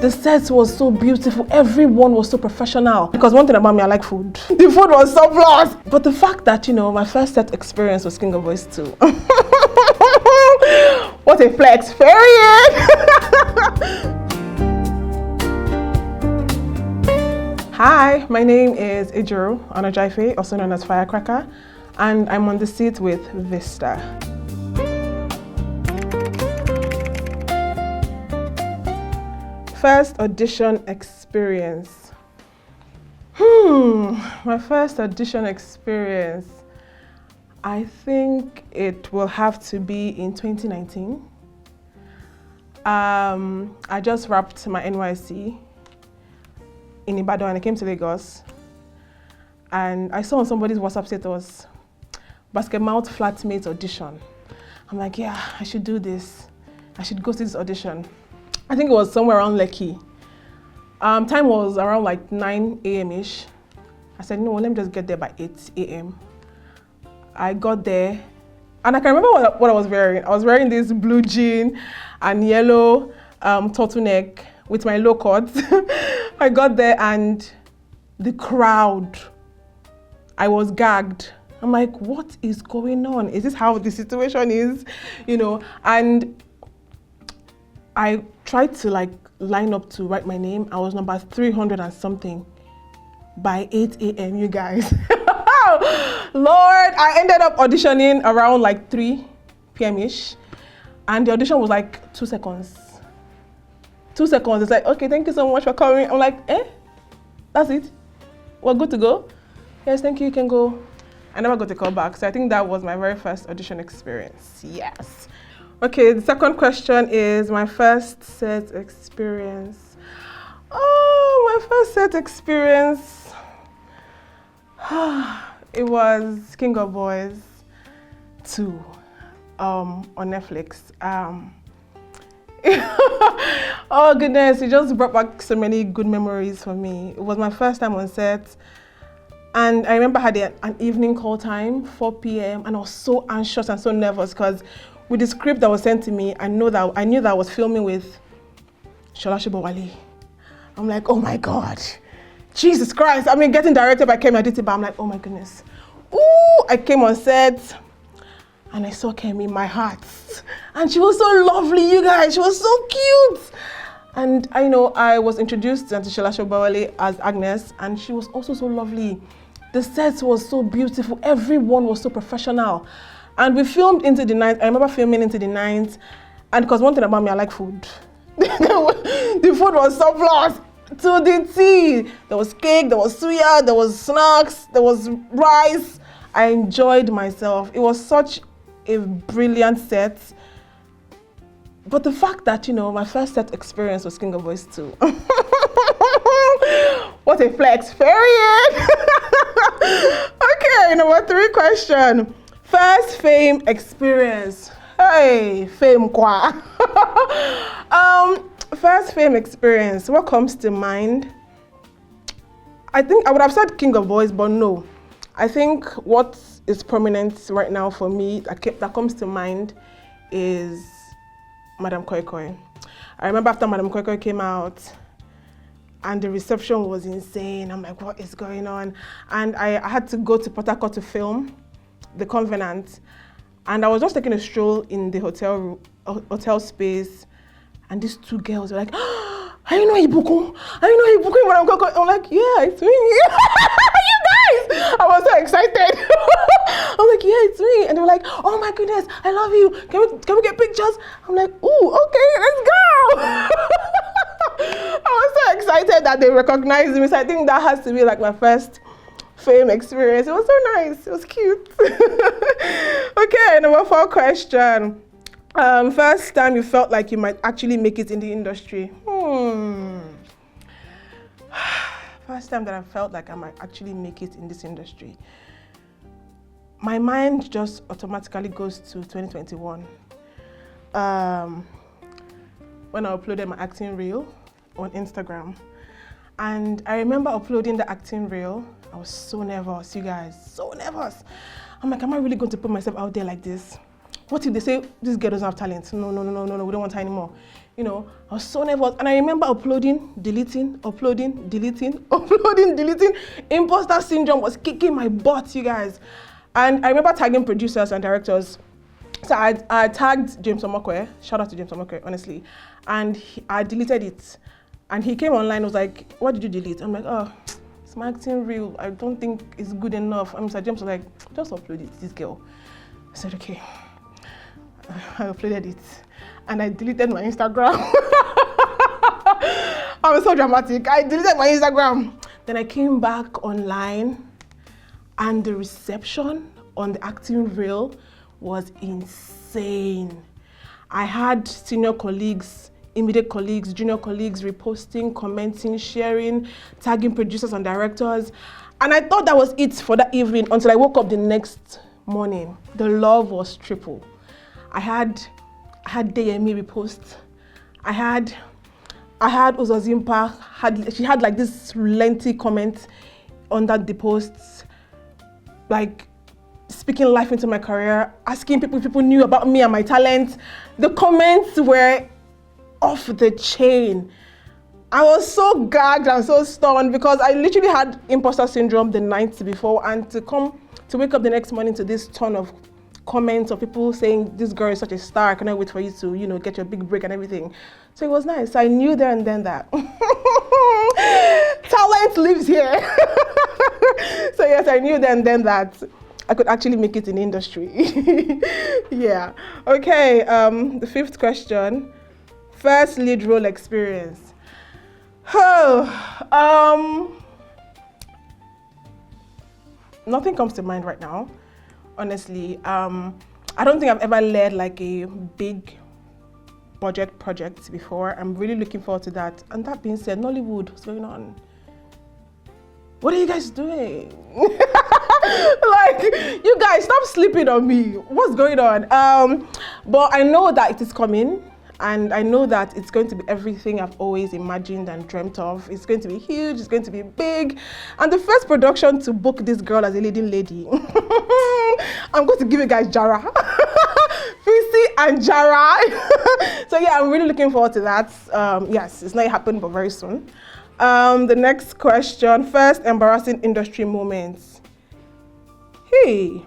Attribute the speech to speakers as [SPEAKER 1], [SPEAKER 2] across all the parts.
[SPEAKER 1] The set was so beautiful. Everyone was so professional. Because one thing about me, I like food. The food was so plus. But the fact that, my first set experience was King of Boys 2. What a flex, period. Hi, my name is Ejiro Onojaife, also known as Firecracker, and I'm on the seat with ViSTAR. First audition experience. My first audition experience, I think it will have to be in 2019. I just wrapped my NYC in Ibadan and I came to Lagos. And I saw on somebody's WhatsApp status, Basket Mouth Flatmates audition. I'm like, yeah, I should do this. I should go to this audition. I think it was somewhere around Lekki. Time was around like 9 a.m.-ish. I said, no, let me just get there by 8 a.m. I got there, and I can remember what I was wearing. I was wearing this blue jean and yellow turtleneck with my low cut. I got there and the crowd, I was gagged. I'm like, what is going on? Is this how the situation is? And I tried to line up to write my name. I was number 300 and something by 8 a.m. you guys. Lord, I ended up auditioning around 3 p.m.-ish. And the audition was 2 seconds. 2 seconds. It's like, okay, thank you so much for coming. I'm like, that's it? We're good to go? Yes, thank you, you can go. I never got a call back. So I think that was my very first audition experience. Yes. Okay, the second question is my first set experience. Oh, my first set experience. It was King of Boys 2 on Netflix. Oh goodness, it just brought back so many good memories for me. It was my first time on set. And I remember I had an evening call time, 4 p.m. and I was so anxious and so nervous because with the script that was sent to me, I knew that I was filming with Shola Shobowale. I'm like, oh my God, Jesus Christ. I mean, getting directed by Kemi Aditi, but I'm like, oh my goodness. Ooh, I came on set and I saw Kemi, my heart. And she was so lovely, you guys. She was so cute. And I was introduced to Shola Shobowale as Agnes, and she was also so lovely. The set was so beautiful. Everyone was so professional. And we filmed into the night. I remember filming into the night. And because one thing about me, I like food. The food was so plus to the T. There was cake, there was suya, there was snacks, there was rice. I enjoyed myself. It was such a brilliant set. But the fact that, my first set experience was King of Boys 2. What a flex, period. Okay, number 3 question. First fame experience. Hey, fame kwa. First fame experience. What comes to mind? I think I would have said King of Boys, but no. I think what is prominent right now for me that comes to mind is Madam Koi Koi. I remember after Madam Koi Koi came out and the reception was insane. I'm like, what is going on? And I had to go to Port Harcourt to film The Covenant. And I was just taking a stroll in the hotel space, and these 2 girls were like, I know Ibuku. Madam Koi Koi. I'm like, yeah, it's me. You guys! I was so excited. I'm like, yeah, it's me. And they were like, oh my goodness, I love you. Can we get pictures? I'm like, ooh, okay, let's go. I was so excited that they recognized me. So I think that has to be my first fame experience. It was so nice. It was cute. Okay, number 4 question. First time you felt like you might actually make it in the industry. First time that I felt like I might actually make it in this industry. My mind just automatically goes to 2021. When I uploaded my acting reel on Instagram. And I remember uploading the acting reel. I was so nervous, you guys, so nervous. I'm like, am I really going to put myself out there like this? What if they say this girl doesn't have talent? No, we don't want her anymore. I was so nervous. And I remember uploading, deleting, uploading, deleting, uploading, deleting. Imposter syndrome was kicking my butt, you guys. And I remember tagging producers and directors. So I tagged James Omokwe, shout out to James Omokwe, honestly. And I deleted it. And he came online and was like, what did you delete? I'm like, oh, it's my acting reel. I don't think it's good enough. And Mr. James was like, just upload it, this girl. I said, okay. I uploaded it. And I deleted my Instagram. I was so dramatic. I deleted my Instagram. Then I came back online and the reception on the acting reel was insane. I had senior colleagues, immediate colleagues, junior colleagues reposting, commenting, sharing, tagging producers and directors. And I thought that was it for that evening until I woke up the next morning. The love was triple. I had Deyemi repost. I had Uzozimpa, she had like this lengthy comment under the posts, like speaking life into my career, asking people if people knew about me and my talent. The comments were off the chain. I was so gagged and so stunned because I literally had imposter syndrome the night before, and to wake up the next morning to this ton of comments of people saying this girl is such a star, I cannot wait for you to get your big break and everything. So it was nice. I knew there and then that talent lives here. So yes, I knew then that I could actually make it in industry. Yeah. Okay, the fifth question. First lead role experience. Nothing comes to mind right now. Honestly, I don't think I've ever led like a big budget project before. I'm really looking forward to that. And that being said, Nollywood, what's going on? What are you guys doing? Like, you guys, stop sleeping on me. What's going on? But I know that it is coming. And I know that it's going to be everything I've always imagined and dreamt of. It's going to be huge, it's going to be big. And the first production to book this girl as a leading lady. I'm going to give you guys Jara. Fisi and Jara. So yeah, I'm really looking forward to that. Yes, it's not happening, but very soon. The next question, first embarrassing industry moments. I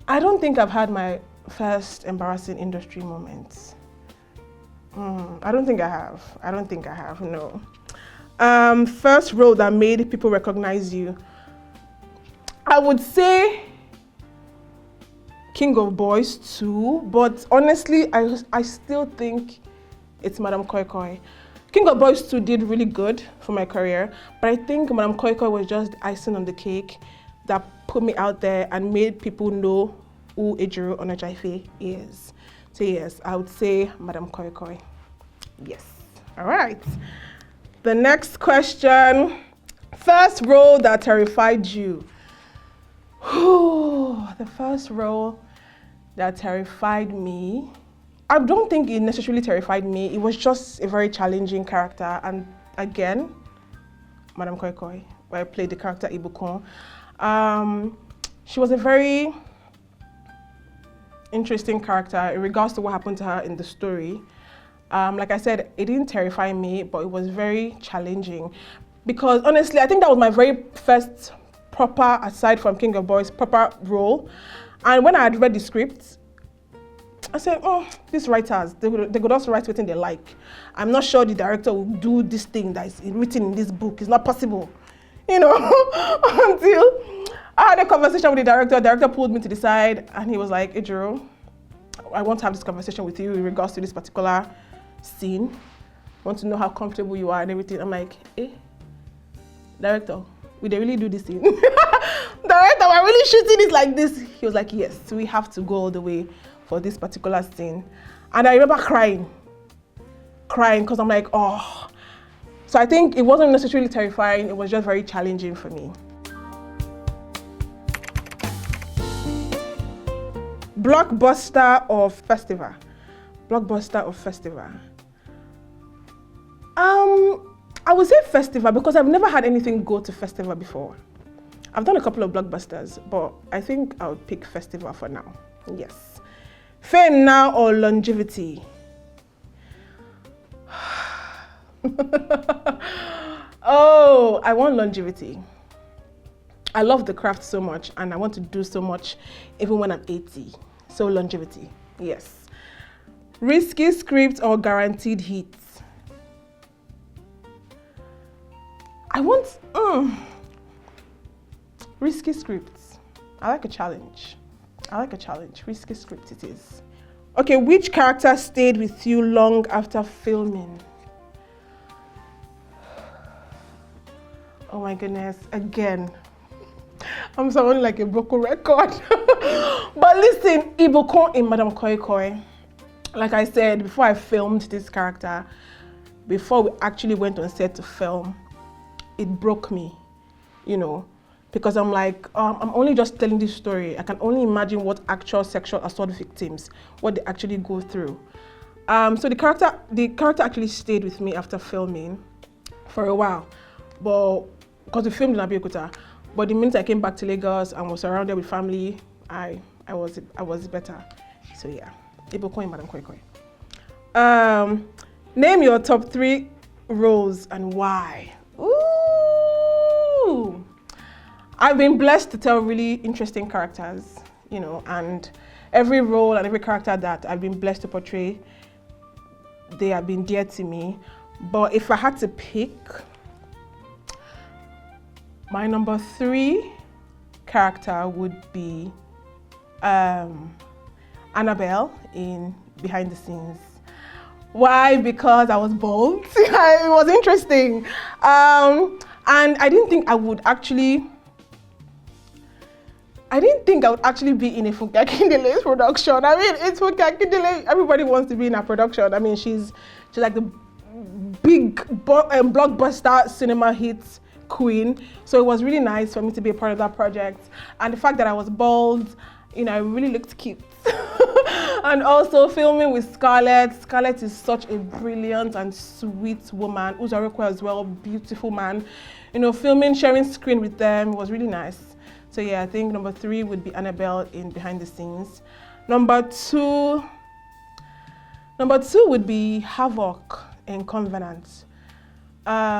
[SPEAKER 1] don't think I've had my first embarrassing industry moments. I don't think I have, no. First role that made people recognize you. I would say King of Boys 2, but honestly, I still think it's Madam Koi Koi. King of Boys 2 did really good for my career, but I think Madam Koi Koi was just icing on the cake that put me out there and made people know who Ejiro Onojaife is. So yes, I would say Madam Koi Koi. Yes. All right. The next question. First role that terrified you. The first role that terrified me. I don't think it necessarily terrified me. It was just a very challenging character. And again, Madam Koi Koi, where I played the character Ibukon. She was a very interesting character in regards to what happened to her in the story. Like I said, it didn't terrify me, but it was very challenging. Because honestly, I think that was my very first proper, aside from King of Boys, proper role. And when I had read the script, I said, oh, these writers, they could also write what they like. I'm not sure the director will do this thing that is written in this book. It's not possible. Until I had a conversation with the director. The director pulled me to the side and he was like, Ejiro, I want to have this conversation with you in regards to this particular scene. I want to know how comfortable you are and everything. I'm like, director, will they really do this scene? Director, we're really shooting it like this. He was like, yes, we have to go all the way for this particular scene. And I remember crying because I'm like, oh. So I think it wasn't necessarily terrifying, it was just very challenging for me. Blockbuster or festival? Blockbuster or festival? I would say festival because I've never had anything go to festival before. I've done a couple of blockbusters, but I think I would pick festival for now. Yes. Fame now or longevity? Oh, I want longevity. I love the craft so much and I want to do so much even when I'm 80. So longevity, yes. Risky script or guaranteed hits? I want risky scripts. I like a challenge. Risky script it is. Okay, which character stayed with you long after filming? Oh my goodness, again. I'm sounding like a broken record. But listen, Ibukun in Madam Koi Koi. Like I said, before I filmed this character, before we actually went on set to film, it broke me, you know, because I'm like, I'm only just telling this story. I can only imagine what actual sexual assault victims, what they actually go through. So the character actually stayed with me after filming for a while, but because we filmed in Abeokuta. But the minute I came back to Lagos and was surrounded with family, I was better. So yeah, Ibukun in Madam Koi Koi. Name your top 3 roles and why. Ooh, I've been blessed to tell really interesting characters, you know, and every role and every character that I've been blessed to portray, they have been dear to me. But if I had to pick, my number 3 character would be Annabelle in Behind the Scenes. Why? Because I was bold. It was interesting. And I didn't think I would actually be in a Funke Akindele's production. I mean, it's Funke Akindele. Everybody wants to be in a production. I mean, she's like the big blockbuster cinema hits queen. So it was really nice for me to be a part of that project. And the fact that I was bald, you know, I really looked cute. And also filming with Scarlett. Scarlett is such a brilliant and sweet woman. Uzaroko as well, beautiful man. You know, sharing screen with them was really nice. So yeah, I think number 3 would be Annabelle in Behind the Scenes. Number 2 would be Havoc in Covenant. I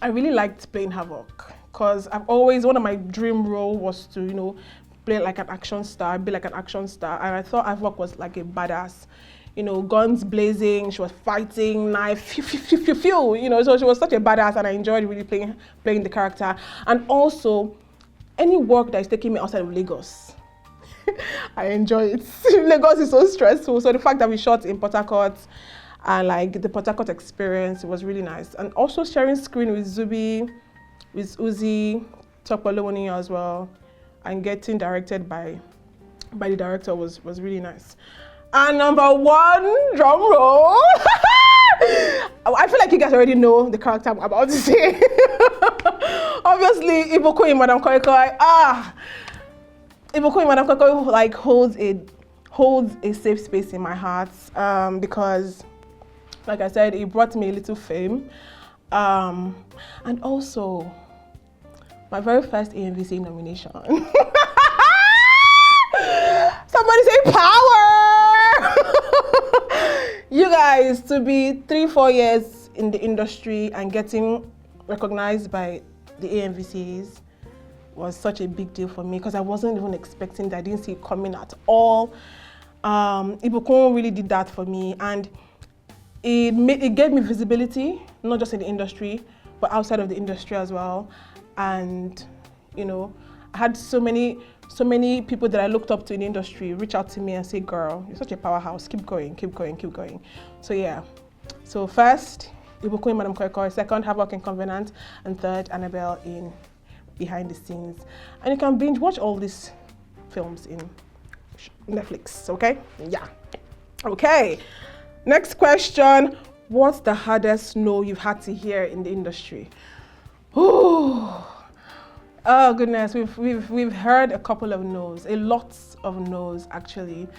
[SPEAKER 1] really liked playing Havoc because one of my dream role was to, you know, play like an action star, be like an action star. And I thought Havoc was like a badass, you know, guns blazing, she was fighting, knife, you know, so she was such a badass and I enjoyed really playing the character. And also, any work that is taking me outside of Lagos, I enjoy it. Lagos is so stressful, so the fact that we shot in Port Harcourt and like the Port Harcourt experience, it was really nice. And also sharing screen with Zubi, with Uzi, Tokpolo as well, and getting directed by the director was really nice. And number 1, drum roll. I feel like you guys already know the character I'm about to say. Obviously, Ibukun in Madam Koi Koi. Ibukun in Madam Koi Koi like holds a safe space in my heart because, like I said, it brought me a little fame. And also, my very first AMVCA nomination. Somebody say power! You guys, to be 3-4 years in the industry and getting recognized by the AMVCAs was such a big deal for me because I wasn't even expecting that. I didn't see it coming at all. Ibukun really did that for me, and it gave me visibility, not just in the industry, but outside of the industry as well. And, you know, I had so many people that I looked up to in the industry reach out to me and say, girl, you're such a powerhouse, keep going. So yeah, so first, Ibukun in Madam Koi Koi, second, Havoc in Covenant, and third, Annabelle in Behind the Scenes. And you can binge watch all these films in Netflix, okay? Yeah. Okay, next question. What's the hardest no you've had to hear in the industry? Ooh. Oh goodness, we've heard a couple of no's, a lot of no's actually.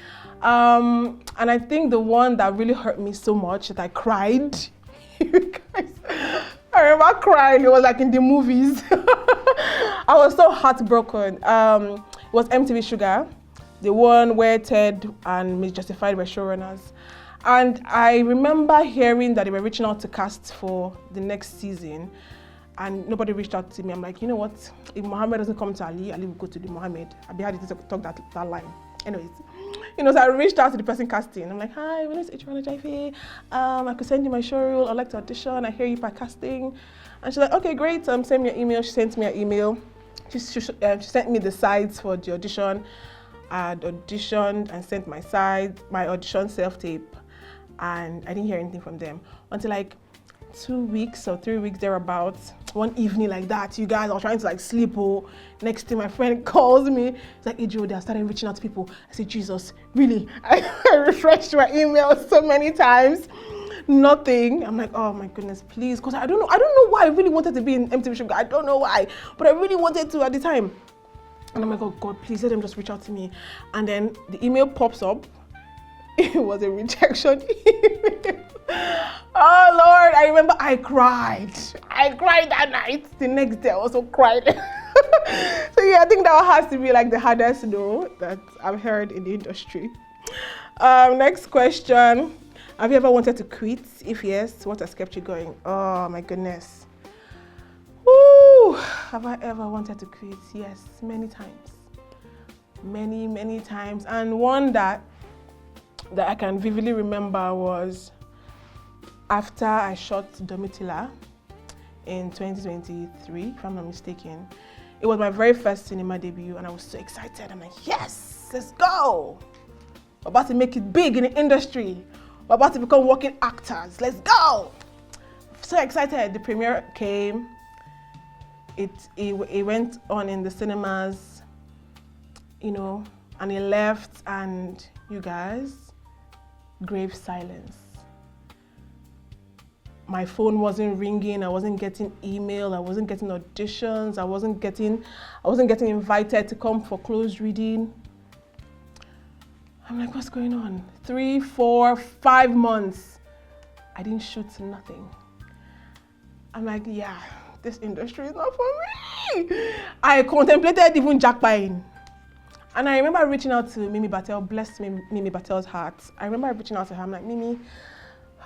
[SPEAKER 1] And I think the one that really hurt me so much that I cried, you guys, I remember crying, it was like in the movies. I was so heartbroken. It was MTV Sugar, the one where Ted and Miss Justified were showrunners. And I remember hearing that they were reaching out to cast for the next season, and nobody reached out to me. I'm like, you know what? If Mohammed doesn't come to Ali, Ali will go to the Mohammed. I'll be happy to talk that line. Anyways, so I reached out to the person casting. I'm like, hi, my name is Ejiro Onojaife. I could send you my show reel. I'd like to audition. I hear you by casting. And she's like, okay, great. Send me your email. She sent me an email. She sent me the sides for the audition. I had auditioned and sent my audition self-tape, and I didn't hear anything from them until like 2 weeks or 3 weeks thereabouts. One evening like that, you guys, I was trying to like sleep. Next thing my friend calls me. It's like, Ejiro, they started reaching out to people. I said, Jesus, really? I refreshed my email so many times. Nothing. I'm like, oh my goodness, please, because I don't know why I really wanted to be in MTV Sugar. I don't know why, but I really wanted to at the time. And I'm like, oh God, please let them just reach out to me. And then the email pops up. It was a rejection email. Oh Lord, I remember I cried. I cried that night. The next day I also cried. So yeah, I think that has to be like the hardest no that I've heard in the industry. Next question. Have you ever wanted to quit? If yes, what has kept you going? Oh my goodness. Woo! Have I ever wanted to quit? Yes, many times. Many times. And one that I can vividly remember was after I shot Domitila in 2023, if I'm not mistaken. It was my very first cinema debut, and I was so excited. I'm like, yes, let's go. We're about to make it big in the industry. We're about to become working actors. Let's go. So excited. The premiere came. It went on in the cinemas, and it left, and you guys, grave silence. My phone wasn't ringing. I wasn't getting email. I wasn't getting auditions. I wasn't getting invited to come for closed reading. I'm like, what's going on? 3, 4, 5 months. I didn't shoot nothing. I'm like, yeah, this industry is not for me. I contemplated even jackpotting. And I remember reaching out to Mimi Batel, bless Mimi Batel's heart. I remember reaching out to her. I'm like, Mimi,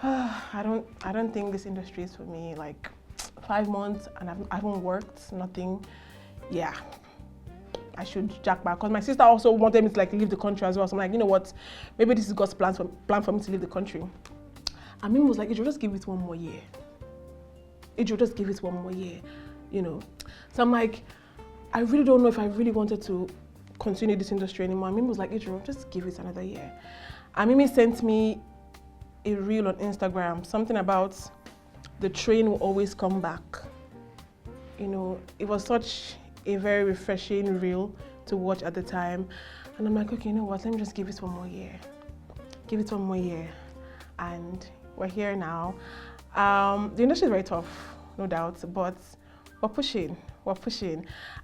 [SPEAKER 1] I don't think this industry is for me. Like 5 months and I haven't worked, nothing. Yeah, I should jackpot. Because my sister also wanted me to like leave the country as well. So I'm like, you know what? Maybe this is God's plan for me to leave the country. And Mimi was like, Ejiro, just give it 1 more year. Ejiro, just give it 1 more year. So I'm like, I really don't know if I really wanted to continue this industry anymore. Mimi was like, Ejiro, just give it another year. And Mimi sent me a reel on Instagram, something about the train will always come back. It was such a very refreshing reel to watch at the time. And I'm like, okay, you know what? Let me just give it 1 more year. Give it 1 more year. And we're here now. The industry is very tough, no doubt, but we're pushing.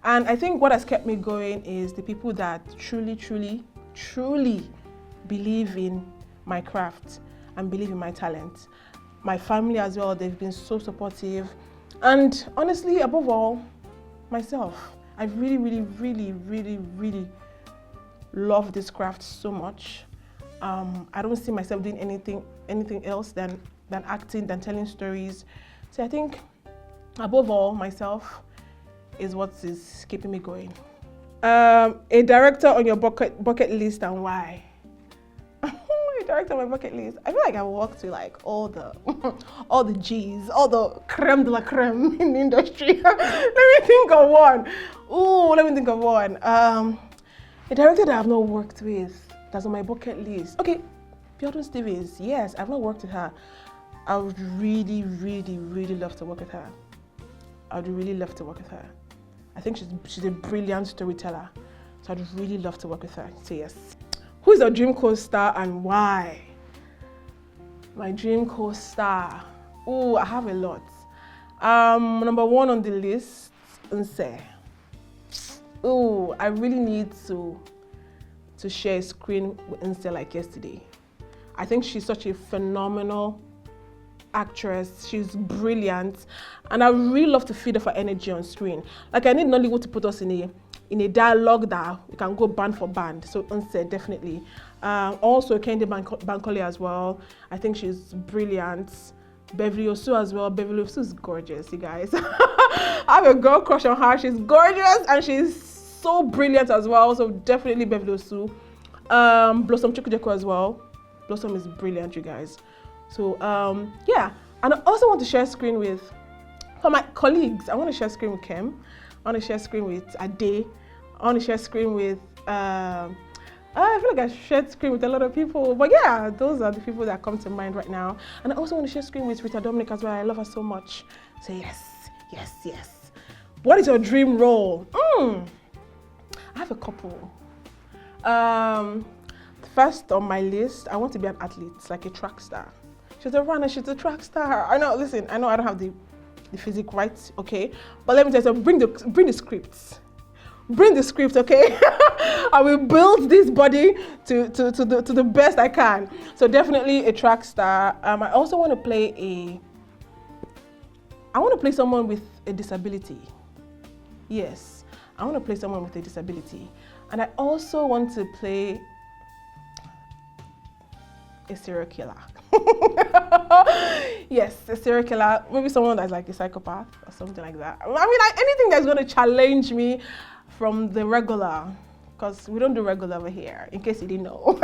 [SPEAKER 1] And I think what has kept me going is the people that truly believe in my craft and believe in my talent. My family as well, they've been so supportive. And honestly, above all, myself. I really love this craft so much. I don't see myself doing anything else than acting, than telling stories. So I think, above all, myself is what is keeping me going. A director on your bucket list and why? A director on my bucket list. I feel like I've worked with like all the G's, all the creme de la creme in the industry. Let me think of one. A director that I've not worked with, that's on my bucket list. Okay, Piotr Stevens. Yes, I've not worked with her. I would really love to work with her. I think she's a brilliant storyteller. So I'd really love to work with her. So yes. Who is your dream co-star and why? My dream co-star. Oh, I have a lot. Number 1 on the list, Nse. Oh, I really need to share a screen with Nse like yesterday. I think she's such a phenomenal actress. She's brilliant, and I really love to feed off her energy on screen. Like I need Nollywood to put us in in a dialogue that we can go band for band. So Unse, definitely. Also Kende Bankole as well. I think she's brilliant. Beverly Osu as well. Beverly Osu is gorgeous, you guys. I have a girl crush on her. She's gorgeous and she's so brilliant as well. So definitely Beverly Osu. Blossom Chukwujeko as well. Blossom is brilliant, you guys. So yeah, and I also want to share screen with, for my colleagues, I want to share screen with Kim. I want to share screen with Ade. I want to share screen with, I feel like I shared screen with a lot of people, but yeah, those are the people that come to mind right now. And I also want to share screen with Rita Dominic as well. I love her so much. So yes, yes, yes. What is your dream role? I have a couple. First on my list, I want to be an athlete, like a track star. She's a runner, she's a track star. I know, listen, I know I don't have the physique right, okay? But let me tell you, bring the scripts. Bring the script, okay? I will build this body to the best I can. So definitely a track star. I also want to play someone with a disability. Yes, I want to play someone with a disability. And I also want to play a serial killer. Yes, a serial killer. Maybe someone that's like a psychopath or something like that. I mean, like anything that's going to challenge me from the regular, because we don't do regular over here, in case you didn't know.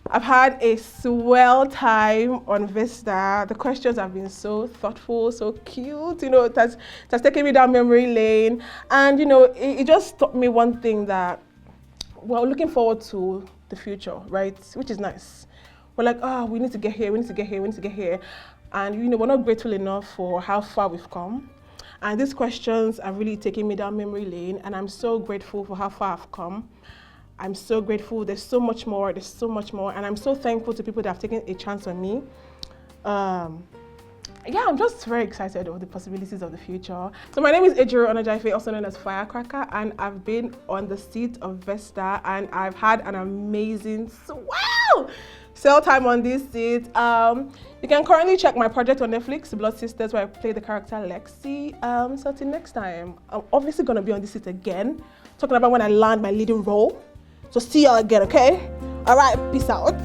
[SPEAKER 1] I've had a swell time on ViSTAR. The questions have been so thoughtful, so cute. You know, it has taken me down memory lane. And, you know, it just taught me one thing, that we're looking forward to the future, right? Which is nice. We're like, oh, we need to get here, we need to get here, we need to get here. And, you know, we're not grateful enough for how far we've come. And these questions are really taking me down memory lane. And I'm so grateful for how far I've come. I'm so grateful. There's so much more. There's so much more. And I'm so thankful to people that have taken a chance on me. Yeah, I'm just very excited about the possibilities of the future. So my name is Ejiro Onojaife, also known as Firecracker, and I've been on the seat of ViSTAR, and I've had an amazing, swell sell time on this seat. You can currently check my project on Netflix, Blood Sisters, where I play the character Lexi. So till next time, I'm obviously gonna be on this seat again, talking about when I land my leading role. So see y'all again, okay? All right, peace out.